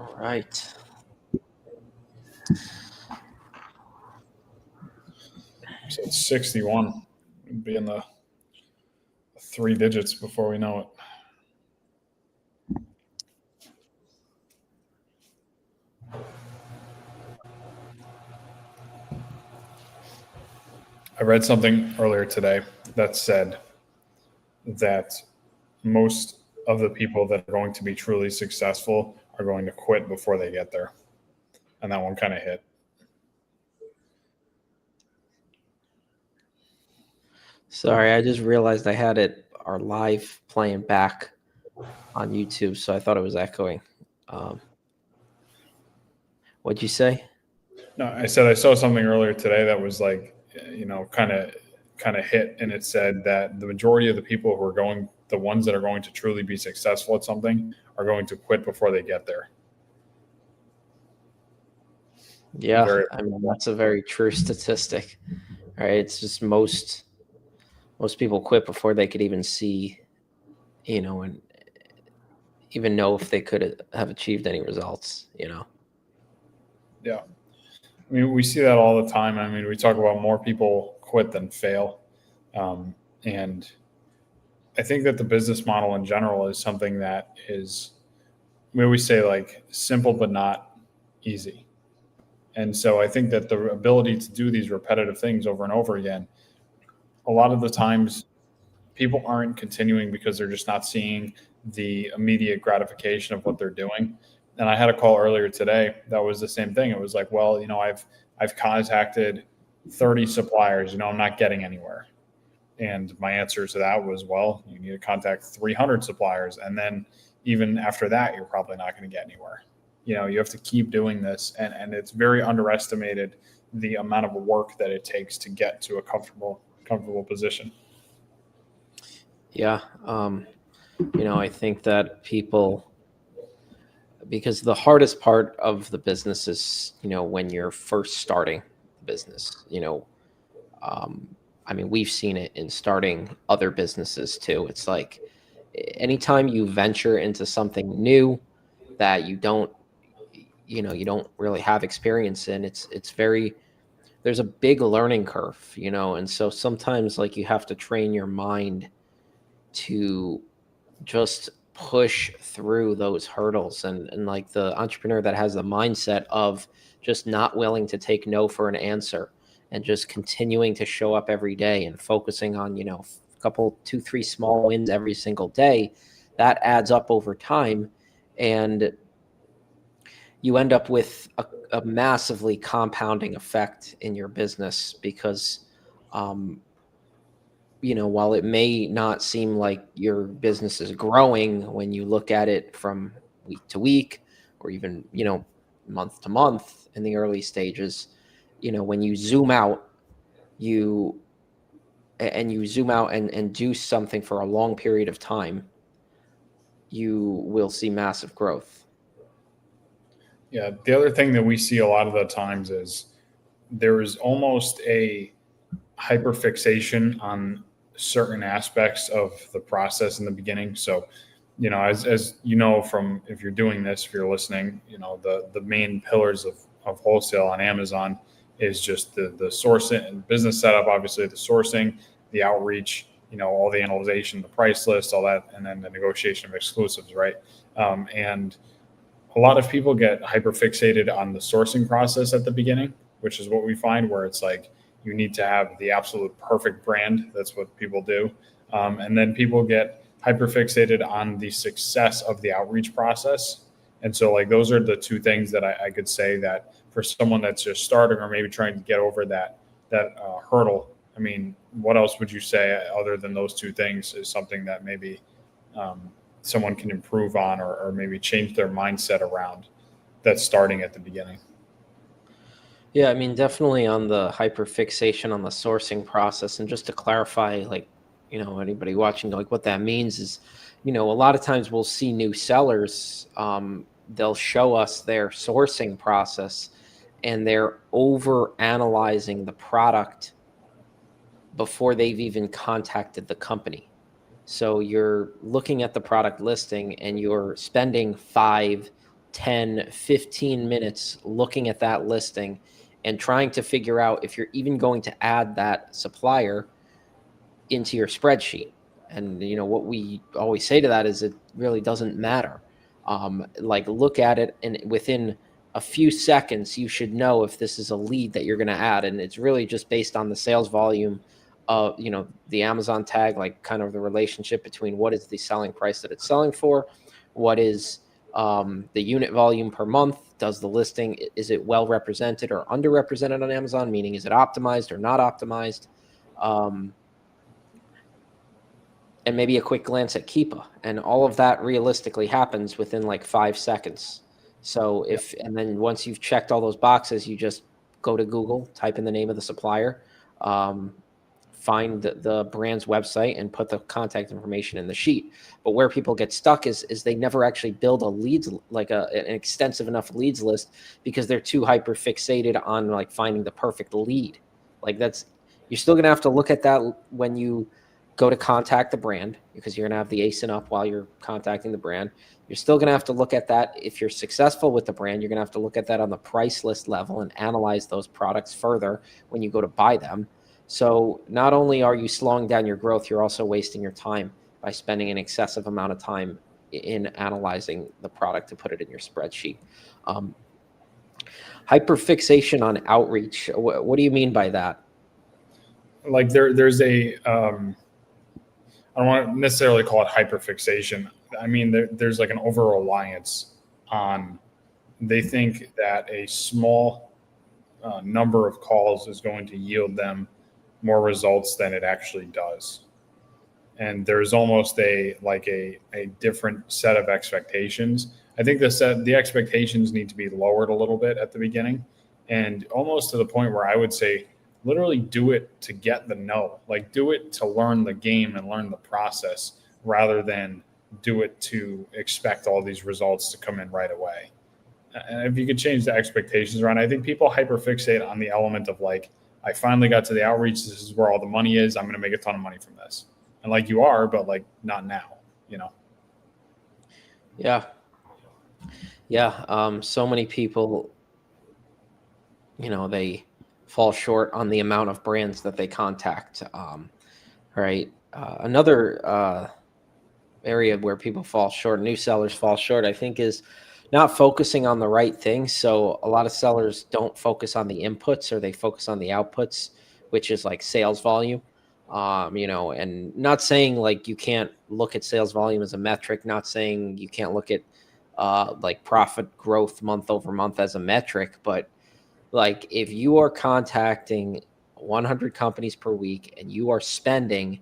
All right. So it's 61. It'd be in the 3 digits before we know it. I read something earlier today that said that most of the people that are going to be truly successful are going to quit before they get there. And that one kind of hit. Sorry, I just realized I had our live playing back on YouTube, so I thought it was echoing. Um, what'd you say? No, I said I saw something earlier today that was like, kind of hit, and it said that the majority of the people who are going, the ones that are going to truly be successful at something, are going to quit before they get there. Yeah, Very. I mean that's a very true statistic, right? It's just most people quit before they could even see, and even know if they could have achieved any results. Yeah. I mean, we see that all the time. I mean, we talk about more people quit than fail. And I think that the business model in general is something that is, we always say, like, simple but not easy. And so I think that the ability to do these repetitive things over and over again, a lot of the times people aren't continuing because they're just not seeing the immediate gratification of what they're doing. And I had a call earlier today that was the same thing. It was like, well, I've contacted 30 suppliers, I'm not getting anywhere. And my answer to that was, well, you need to contact 300 suppliers. And then even after that, you're probably not going to get anywhere. You have to keep doing this. And it's very underestimated the amount of work that it takes to get to a comfortable position. Yeah, I think that because the hardest part of the business is, when you're first starting the business. Um, I mean, we've seen it in starting other businesses too. It's like anytime you venture into something new that you don't really have experience in, it's very there's a big learning curve. And so sometimes like you have to train your mind to just push through those hurdles, and like the entrepreneur that has the mindset of just not willing to take no for an answer and just continuing to show up every day and focusing on a couple 2 3 small wins every single day, that adds up over time, and you end up with a massively compounding effect in your business because um, while it may not seem like your business is growing when you look at it from week to week or even, month to month in the early stages, when you zoom out, you you zoom out and do something for a long period of time, you will see massive growth. Yeah. The other thing that we see a lot of the times is there is almost a hyperfixation on certain aspects of the process in the beginning. So, as you know, from if you're doing this, if you're listening, the main pillars of wholesale on Amazon is just the sourcing and business setup, obviously the sourcing, the outreach, all the analyzation, the price list, all that, and then the negotiation of exclusives, right? And a lot of people get hyper fixated on the sourcing process at the beginning, which is what we find where it's like you need to have the absolute perfect brand. That's what people do. And then people get hyper fixated on the success of the outreach process. And so, like, those are the two things that I could say that for someone that's just starting or maybe trying to get over that hurdle. I mean, what else would you say other than those two things is something that maybe um, someone can improve on, or maybe change their mindset around that's starting at the beginning? Yeah, I mean, definitely on the hyperfixation on the sourcing process. And just to clarify, like, anybody watching, like, what that means is, a lot of times we'll see new sellers, they'll show us their sourcing process and they're over analyzing the product before they've even contacted the company. So you're looking at the product listing and you're spending 5, 10, 15 minutes looking at that listing and trying to figure out if you're even going to add that supplier into your spreadsheet. And what we always say to that is it really doesn't matter. Like, look at it, and within a few seconds you should know if this is a lead that you're going to add, and it's really just based on the sales volume of the Amazon tag, like kind of the relationship between what is the selling price that it's selling for, what is the unit volume per month, does the listing, is it well represented or underrepresented on Amazon, meaning is it optimized or not optimized, and maybe a quick glance at Keepa. And all of that realistically happens within like 5 seconds. So Yeah. and then once you've checked all those boxes, you just go to Google, type in the name of the supplier, um, find the brand's website, and put the contact information in the sheet. But where people get stuck is they never actually build a leads, like an extensive enough leads list, because they're too hyper fixated on like finding the perfect lead. Like, you're still going to have to look at that when you go to contact the brand, because you're going to have the ASIN up while you're contacting the brand. You're still going to have to look at that. If you're successful with the brand, you're going to have to look at that on the price list level and analyze those products further when you go to buy them. So not only are you slowing down your growth, you're also wasting your time by spending an excessive amount of time in analyzing the product to put it in your spreadsheet. Hyperfixation on outreach. What do you mean by that? Like there's a I don't want to necessarily call it hyperfixation. I mean, there's like an over reliance on. They think that a small number of calls is going to yield them more results than it actually does, and there's almost a different set of expectations. I think the expectations need to be lowered a little bit at the beginning, and almost to the point where I would say literally do it to get the no, like do it to learn the game and learn the process rather than do it to expect all these results to come in right away. And if you could change the expectations around, I think people hyperfixate on the element of like, I finally got to the outreach. This is where all the money is. I'm going to make a ton of money from this. And like you are, but like not now, you know? Yeah. Yeah. So many people, they fall short on the amount of brands that they contact. Right. Another area where people fall short, new sellers fall short, I think, is not focusing on the right things. So a lot of sellers don't focus on the inputs, or they focus on the outputs, which is like sales volume. And not saying like you can't look at sales volume as a metric, not saying you can't look at like profit growth month over month as a metric, but like if you are contacting 100 companies per week and you are spending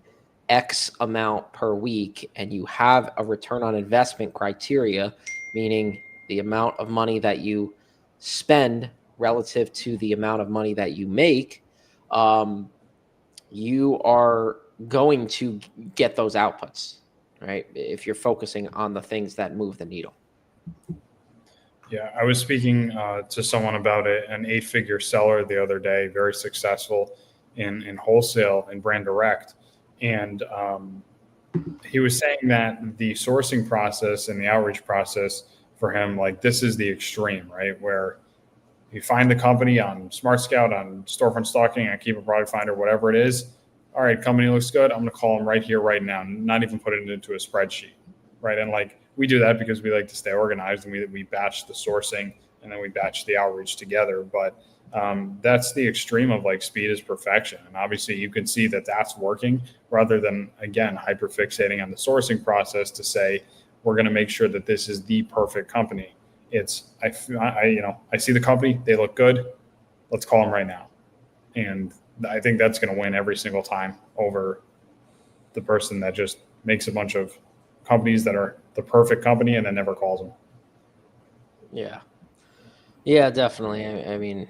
X amount per week and you have a return on investment criteria, meaning the amount of money that you spend relative to the amount of money that you make, you are going to get those outputs, right? If you're focusing on the things that move the needle. Yeah, I was speaking to someone about an 8-figure seller the other day, very successful in wholesale and brand direct. And he was saying that the sourcing process and the outreach process for him, like this is the extreme, right? Where you find the company on Smart Scout, on storefront stalking, on Keep a Product Finder, whatever it is. All right, company looks good. I'm going to call them right here, right now, not even put it into a spreadsheet, right? And like we do that because we like to stay organized, and we batch the sourcing and then we batch the outreach together. But that's the extreme of like speed is perfection. And obviously you can see that that's working rather than, again, hyper fixating on the sourcing process to say, we're going to make sure that this is the perfect company. It's, I see the company, they look good. Let's call them right now. And I think that's going to win every single time over the person that just makes a bunch of companies that are the perfect company and then never calls them. Yeah. Yeah, definitely. I mean,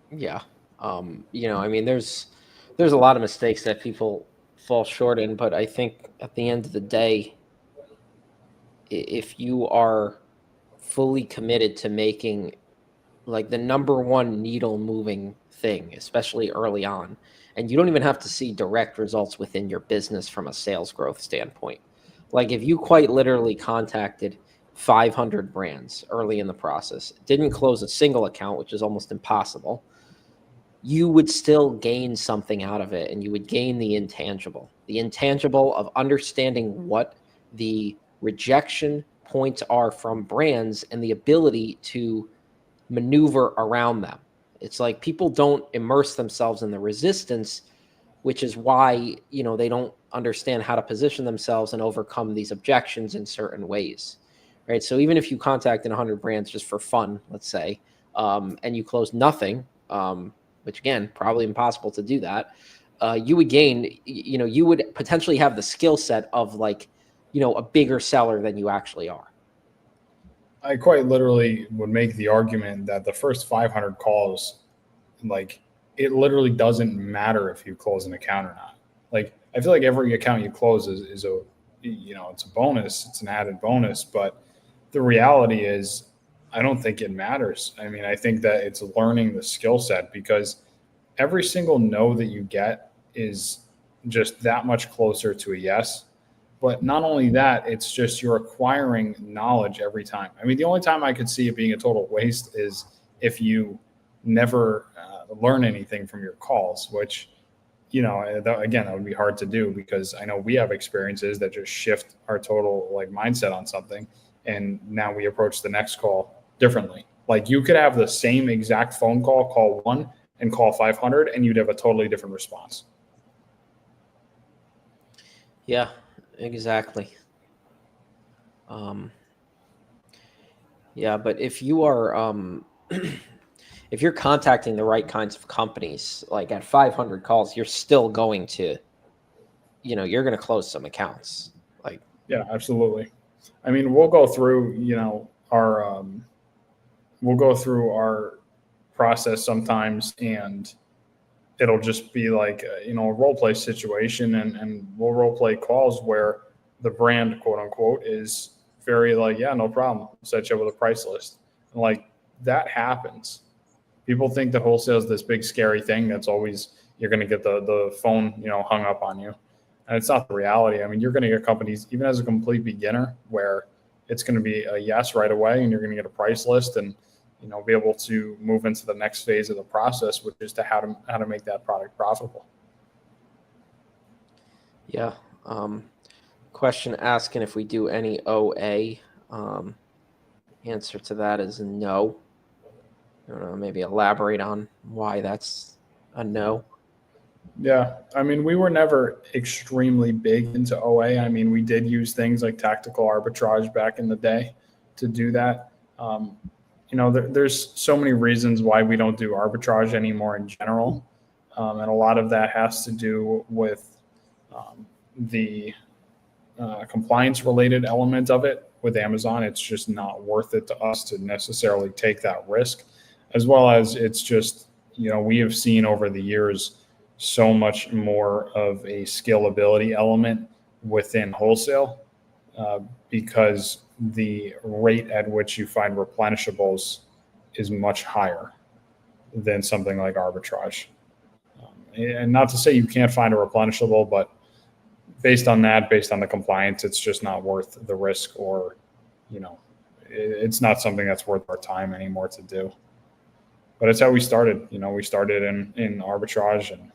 yeah. There's a lot of mistakes that people fall short in, but I think at the end of the day, if you are fully committed to making like the number one needle moving thing, especially early on, and you don't even have to see direct results within your business from a sales growth standpoint. Like if you quite literally contacted 500 brands early in the process, didn't close a single account, which is almost impossible, you would still gain something out of it, and you would gain the intangible of understanding what the rejection points are from brands and the ability to maneuver around them. It's like people don't immerse themselves in the resistance, which is why, they don't understand how to position themselves and overcome these objections in certain ways. Right? So even if you contacted 100 brands just for fun, let's say, and you close nothing, which again, probably impossible to do that, you would gain, you would potentially have the skill set of like, a bigger seller than you actually are. I quite literally would make the argument that the first 500 calls, like, it literally doesn't matter if you close an account or not. Like, I feel like every account you close is a, it's a bonus, it's an added bonus. But the reality is, I don't think it matters. I mean, I think that it's learning the skill set, because every single no that you get is just that much closer to a yes. But not only that, it's just you're acquiring knowledge every time. I mean, the only time I could see it being a total waste is if you never learn anything from your calls, which, again, that would be hard to do, because I know we have experiences that just shift our total like mindset on something. And now we approach the next call differently. Like, you could have the same exact phone call one and call 500, and you'd have a totally different response. Yeah, exactly. Yeah, but if you are, if you're contacting the right kinds of companies, like at 500 calls, you're still going to, you're going to close some accounts. Like, Yeah, absolutely. I mean, we'll go through, we'll go through our process sometimes, and it'll just be like, a role play situation, and we'll role play calls where the brand, quote unquote, is very like, yeah, no problem, set you up with a price list. And like, that happens. People think that wholesale is this big scary thing that's always, you're going to get the phone, hung up on you. And it's not the reality. I mean, you're going to get companies, even as a complete beginner, where it's going to be a yes right away, and you're going to get a price list, and be able to move into the next phase of the process, which is to how to make that product profitable. yeah. Question asking if we do any OA. Answer to that is no. I don't know, maybe elaborate on why that's a no. Yeah, I mean, we were never extremely big into OA. I mean, we did use things like tactical arbitrage back in the day to do that. There's so many reasons why we don't do arbitrage anymore in general, and a lot of that has to do with the compliance related element of it with Amazon. It's just not worth it to us to necessarily take that risk, as well as it's just, we have seen over the years so much more of a scalability element within wholesale, because the rate at which you find replenishables is much higher than something like arbitrage. And not to say you can't find a replenishable, but based on the compliance, it's just not worth the risk, or, it's not something that's worth our time anymore to do. But it's how we started. We started in arbitrage and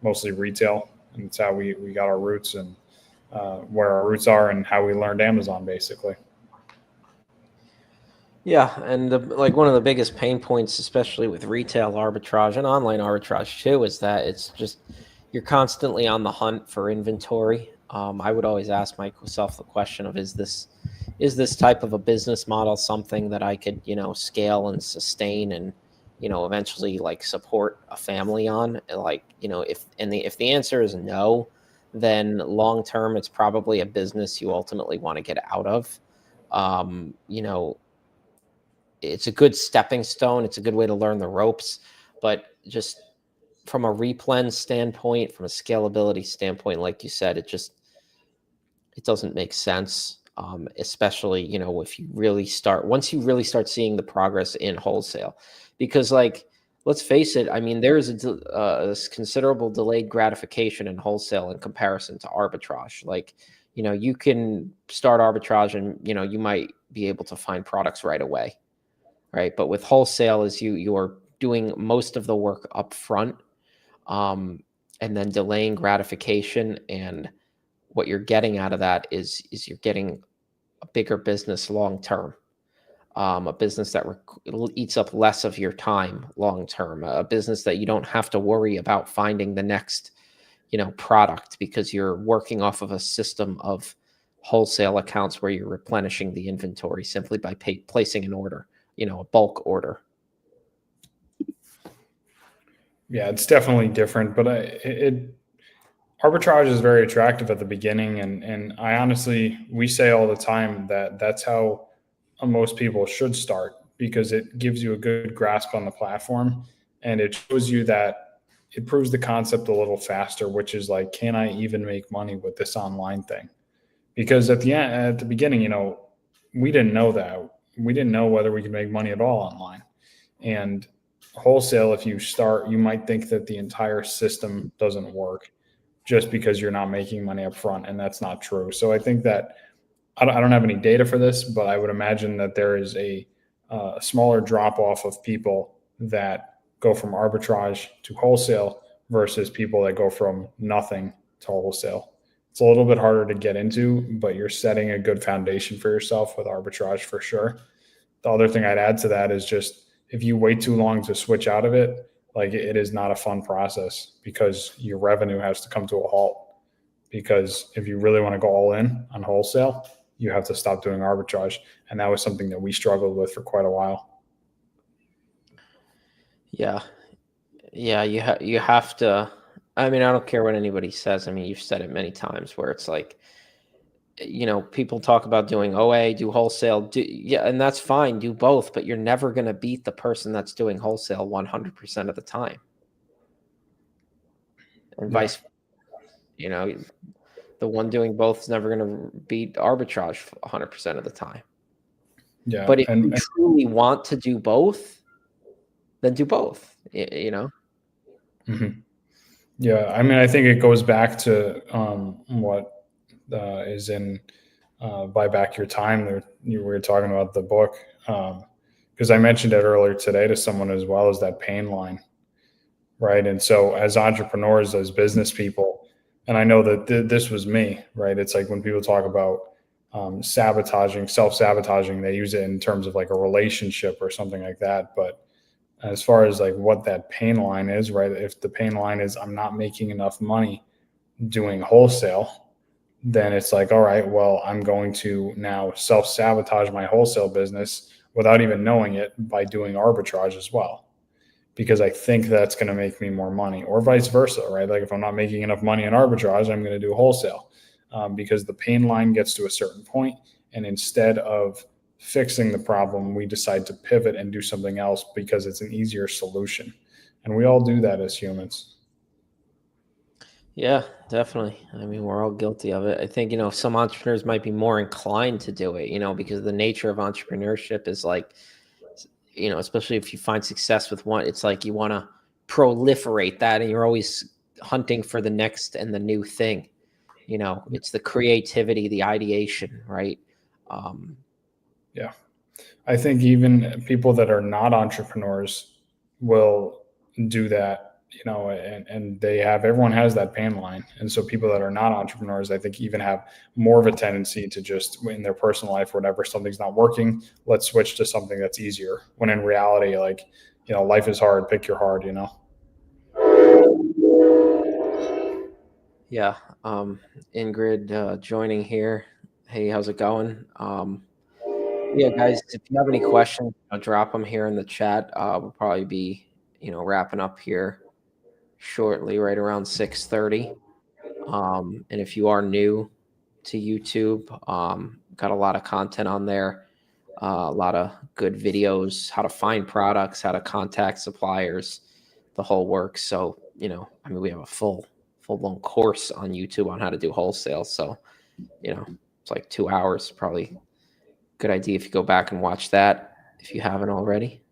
mostly retail, and it's how we got our roots, and where our roots are, and how we learned Amazon, basically. Yeah, and like one of the biggest pain points, especially with retail arbitrage and online arbitrage too, is that it's just you're constantly on the hunt for inventory. I would always ask myself the question of is this type of a business model something that I could scale and sustain and eventually like support a family on? Like if the answer is no, then long term it's probably a business you ultimately want to get out of. Um, you know, it's a good stepping stone. It's a good way to learn the ropes, but just from a replen standpoint, from a scalability standpoint, like you said, it doesn't make sense. Especially, if you really start once you really start seeing the progress in wholesale, because like let's face it, I mean there is a considerable delayed gratification in wholesale in comparison to arbitrage. Like, you can start arbitrage and, you might be able to find products right away. Right. But with wholesale is you're doing most of the work up front, um, and then delaying gratification. And what you're getting out of that is you're getting a bigger business long term, a business that eats up less of your time long term, a business that you don't have to worry about finding the next, product, because you're working off of a system of wholesale accounts where you're replenishing the inventory simply by placing an order, a bulk order. Yeah, it's definitely different, but arbitrage is very attractive at the beginning, and I honestly, we say all the time that that's how most people should start, because it gives you a good grasp on the platform, and it shows you that it proves the concept a little faster, which is like, can I even make money with this online thing? Because at the beginning, we didn't know that. We didn't know whether we could make money at all online. And wholesale, if you start, you might think that the entire system doesn't work just because you're not making money up front, and that's not true. So I think that I don't have any data for this, but I would imagine that there is a smaller drop off of people that go from arbitrage to wholesale versus people that go from nothing to wholesale. It's a little bit harder to get into, but you're setting a good foundation for yourself with arbitrage for sure. The other thing I'd add to that is just, if you wait too long to switch out of it, like, it is not a fun process, because your revenue has to come to a halt. Because if you really want to go all in on wholesale, you have to stop doing arbitrage. And that was something that we struggled with for quite a while. Yeah. Yeah. You have to, I mean, I don't care what anybody says. I mean, you've said it many times where it's like, people talk about doing OA, do wholesale, yeah, and that's fine, do both, but you're never going to beat the person that's doing wholesale 100% of the time. And Yeah. vice, you know, the one doing both is never going to beat arbitrage 100% of the time. Yeah. But if you truly want to do both, then do both, Mm-hmm. Yeah. I mean, I think it goes back to what is in Buy Back Your Time. There, you were talking about the book. Because I mentioned it earlier today to someone as well, as that pain line. Right. And so, as entrepreneurs, as business people, and I know that this was me, right? It's like when people talk about sabotaging, self sabotaging, they use it in terms of like a relationship or something like that. But as far as like what that pain line is, right? If the pain line is, I'm not making enough money doing wholesale, then it's like, all right, well, I'm going to now self sabotage my wholesale business without even knowing it by doing arbitrage as well, because I think that's going to make me more money, or vice versa, right? Like, if I'm not making enough money in arbitrage, I'm going to do wholesale, because the pain line gets to a certain point, and instead of fixing the problem, we decide to pivot and do something else because it's an easier solution. And we all do that as humans. Yeah, definitely. I mean, we're all guilty of it. I think, some entrepreneurs might be more inclined to do it, because the nature of entrepreneurship is like, especially if you find success with one, it's like you want to proliferate that, and you're always hunting for the next and the new thing. It's the creativity, the ideation, right? Um, Yeah. I think even people that are not entrepreneurs will do that, and everyone has that pain line. And so people that are not entrepreneurs, I think, even have more of a tendency to just, in their personal life, whatever, something's not working, let's switch to something that's easier. When in reality, like, life is hard, pick your hard. yeah. Ingrid, joining here. Hey, how's it going? Yeah, guys, if you have any questions, drop them here in the chat. We'll probably be, wrapping up here shortly, right around 6:30. And if you are new to YouTube, got a lot of content on there, a lot of good videos, how to find products, how to contact suppliers, the whole works. So, I mean, we have a full blown course on YouTube on how to do wholesale. So, it's like 2 hours, probably good idea if you go back and watch that if you haven't already.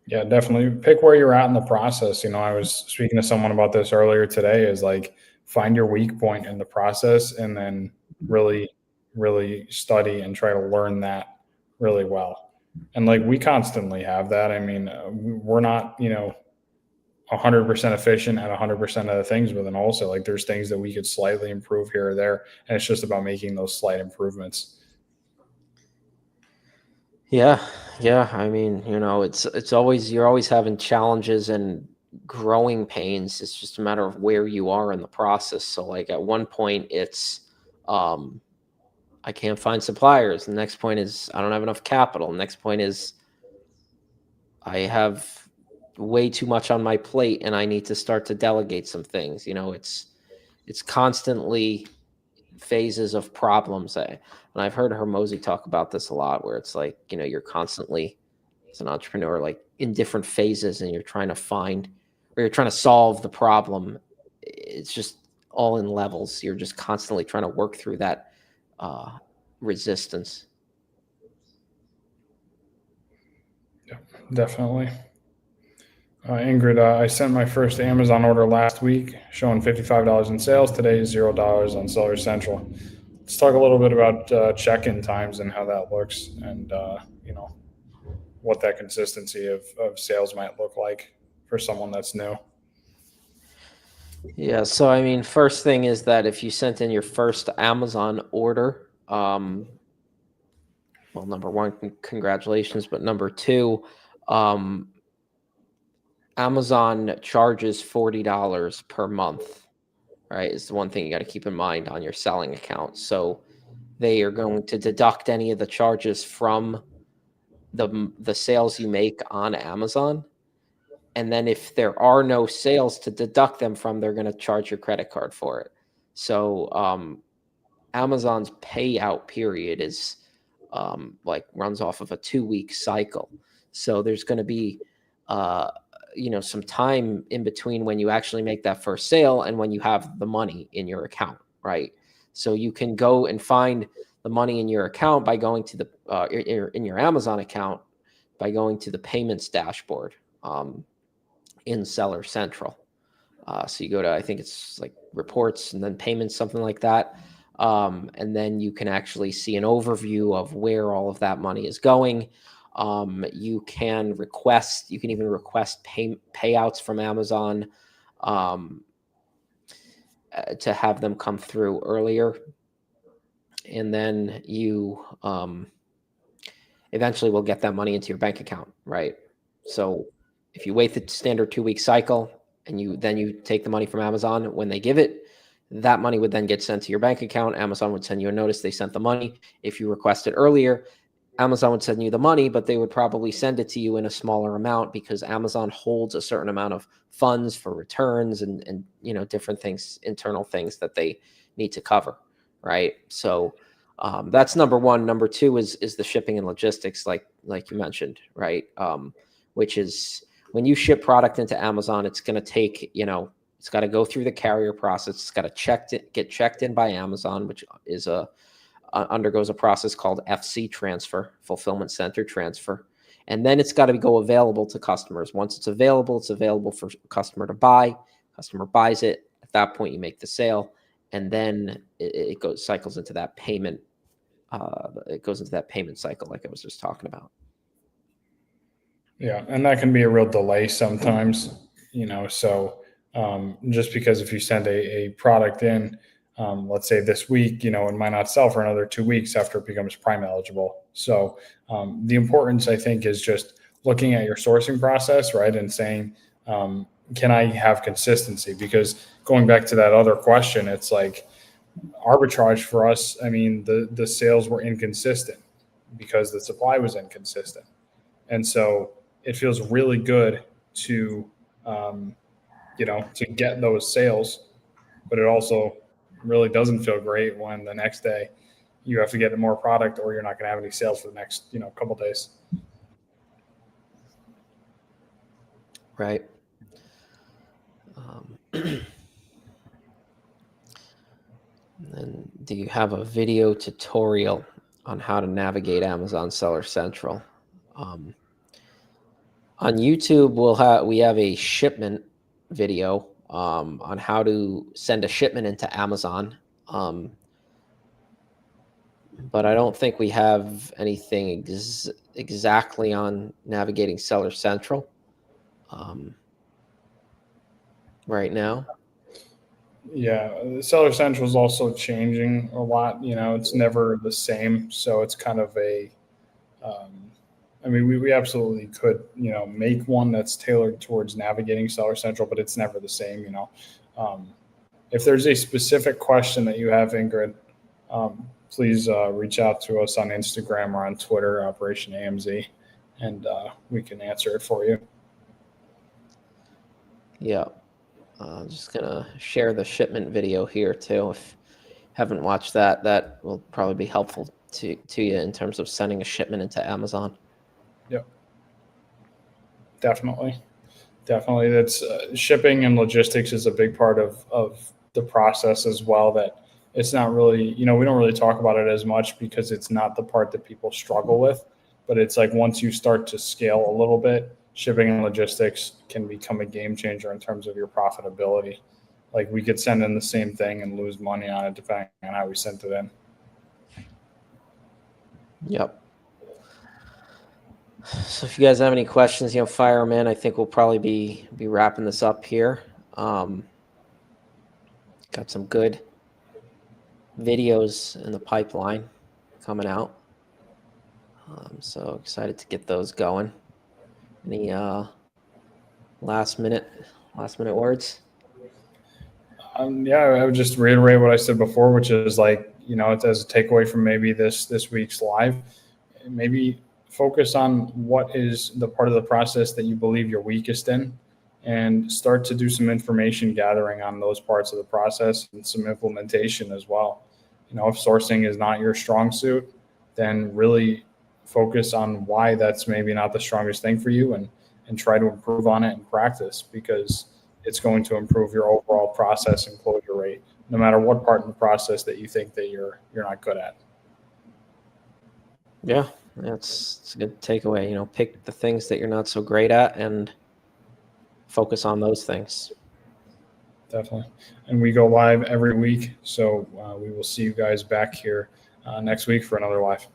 Yeah, definitely pick where you're at in the process. I was speaking to someone about this earlier today, is like, find your weak point in the process and then really, really study and try to learn that really well. And like we constantly have that. I mean, we're not, 100% efficient at 100% of the things within wholesale. Like there's things that we could slightly improve here or there. And it's just about making those slight improvements. Yeah, yeah. I mean, it's always you're always having challenges and growing pains. It's just a matter of where you are in the process. So like at one point it's um I can't find suppliers. The next point is I don't have enough capital. The next point is I have way too much on my plate and I need to start to delegate some things. It's constantly phases of problems. And I've heard Hermosi talk about this a lot, where it's like, you're constantly as an entrepreneur, like in different phases, and you're trying to find or you're trying to solve the problem. It's just all in levels. You're just constantly trying to work through that resistance. Yeah, definitely. Ingrid, I sent my first Amazon order last week, showing $55 in sales. Today is $0 on Seller Central. Let's talk a little bit about check-in times and how that looks, and what that consistency of sales might look like for someone that's new. Yeah. So, I mean, first thing is that if you sent in your first Amazon order, well, number one, congratulations. But number two, um, Amazon charges $40 per month, right? Is the one thing you got to keep in mind on your selling account. So they are going to deduct any of the charges from the sales you make on Amazon. And then if there are no sales to deduct them from, they're going to charge your credit card for it. So Amazon's payout period is like runs off of a 2-week cycle. So there's going to be some time in between when you actually make that first sale and when you have the money in your account, right? So you can go and find the money in your account by going to the in your Amazon account by going to the payments dashboard in Seller Central. So you go to, I think it's like reports and then payments, something like that. And then you can actually see an overview of where all of that money is going. You can even request payouts from Amazon to have them come through earlier. And then you eventually will get that money into your bank account, right? So if you wait the standard 2-week cycle and you take the money from Amazon when they give it, that money would then get sent to your bank account. Amazon would send you a notice they sent the money. If you requested earlier, Amazon would send you the money, but they would probably send it to you in a smaller amount because Amazon holds a certain amount of funds for returns and different things, internal things that they need to cover, right? So that's number one. Number two is the shipping and logistics, like you mentioned, right? Which is when you ship product into Amazon, it's going to take, it's got to go through the carrier process. It's got to get checked in by Amazon, which is undergoes a process called FC transfer, fulfillment center transfer. And then it's got to go available to customers. Once it's available for a customer to buy. Customer buys it. At that point, you make the sale. And then it cycles into that payment. It goes into that payment cycle, like I was just talking about. Yeah, and that can be a real delay sometimes, so just because if you send a product in, let's say this week, it might not sell for another 2 weeks after it becomes Prime eligible. So the importance, I think, is just looking at your sourcing process, right, and saying, can I have consistency? Because going back to that other question, it's like arbitrage for us. I mean, the sales were inconsistent because the supply was inconsistent. And so it feels really good to, to get those sales, but it also really doesn't feel great when the next day you have to get more product or you're not going to have any sales for the next, couple days. Right. And do you have a video tutorial on how to navigate Amazon Seller Central? On YouTube, we have a shipment video on how to send a shipment into Amazon. But I don't think we have anything exactly on navigating Seller Central right now. Yeah, the Seller Central is also changing a lot. It's never the same, so it's kind of a. Um, I mean, we absolutely could, make one that's tailored towards navigating Seller Central, but it's never the same. Um, if there's a specific question that you have, Ingrid, please reach out to us on Instagram or on Twitter, Operation AMZ, and we can answer it for you. Yeah. I'm just gonna share the shipment video here too. If you haven't watched that, that will probably be helpful to you in terms of sending a shipment into Amazon. Yep, definitely. Definitely. That's shipping and logistics is a big part of the process as well. That it's not really, we don't really talk about it as much because it's not the part that people struggle with. But it's like once you start to scale a little bit, shipping and logistics can become a game changer in terms of your profitability. Like we could send in the same thing and lose money on it depending on how we sent it in. Yep. So if you guys have any questions, fire them in. I think we'll probably be wrapping this up here. Got some good videos in the pipeline coming out. So excited to get those going. Any last minute words? Yeah, I would just reiterate what I said before, which is like, it's as a takeaway from maybe this week's live, maybe focus on what is the part of the process that you believe you're weakest in and start to do some information gathering on those parts of the process and some implementation as well. If sourcing is not your strong suit, then really focus on why that's maybe not the strongest thing for you and try to improve on it in practice because it's going to improve your overall process and closure rate, no matter what part in the process that you think that you're not good at. Yeah, it's a good takeaway. Pick the things that you're not so great at and focus on those things. Definitely. And we go live every week. So we will see you guys back here next week for another live.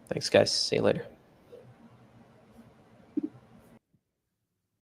Thanks, guys. See you later.